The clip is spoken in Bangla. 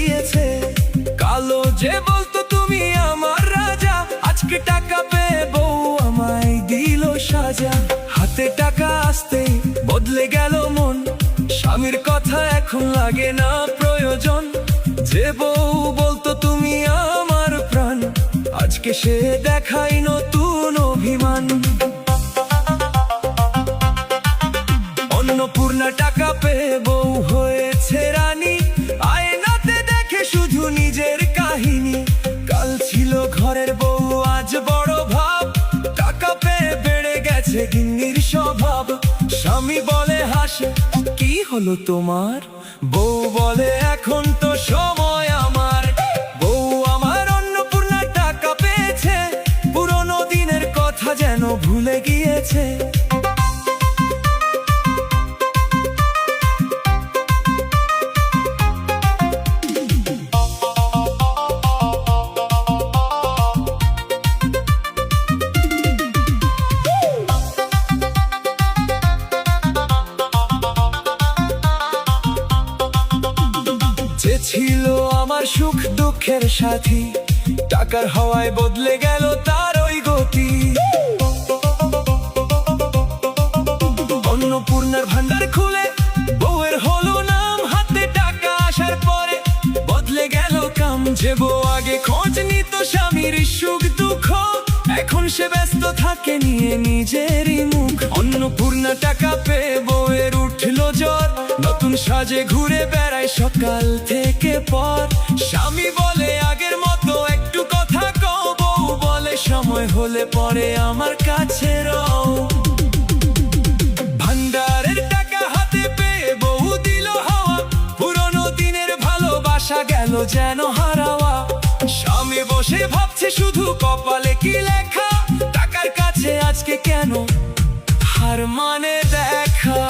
গিয়েছে। কালো যে বলতো তুমি আমার রাজা, আজকে টাকা পেয়ে বউ আমায় দিল সাজা। হাতে টাকা আসতে বদলে গেল মন, স্বামীর কথা এখন লাগে না প্রয়োজন। যে বউ বলতো তুমি আমার প্রাণ, আজকে সে দেখাই নতুন অভিমান। অন্নপূর্ণা টাকা পেয়ে বউ হয়েছে রানী, আয়নাতে দেখে শুধু নিজের কাহিনী। কাল ছিল ঘরের বউ আজ বড় ভাব, টাকা পেয়ে বেড়ে গেছে গিন্নির স্বভাব। স্বামী বলে হাসে, কি হলো তোমার? বউ বলে এখন তো সময় আমার। বউ আমার অন্নপূর্ণা টাকা পেয়েছে, পুরনো দিনের কথা যেন ভুলে গিয়েছে। যে ছিল আমার সুখ দুঃখের সাথী, টাকার হাওয়ায় বদলে গেল তার ওই গতি। অন্নপূর্ণার ভান্ডার খুলে বউয়ের হলো নাম, হাতে টাকা আসার পরে বদলে গেল কাম। যে বউ আগে খোঁজ নিত স্বামীর সুখ দুঃখ, এখন সে ব্যস্ত থাকে নিয়ে নিজেরই মুখ। অন্নপূর্ণা টাকা পেয়ে বউয়ের উঠলো জ্বর, নতুন সাজে ঘুরে বেড়ায় সকাল থেকে পর। স্বামী বলে আগের মতো একটু কথা কও, বউ বলে সময় হলে পরে আমার কাছে রও। ভান্ডারের টাকা হাতে পেয়ে বউ দিল হাওয়া, পুরনো দিনের ভালোবাসা গেল যেন হারাওয়া। স্বামী বসে ভাবছে শুধু কপালে কি লেখা, টাকার কাছে আজকে কেন হার মানে দেখা।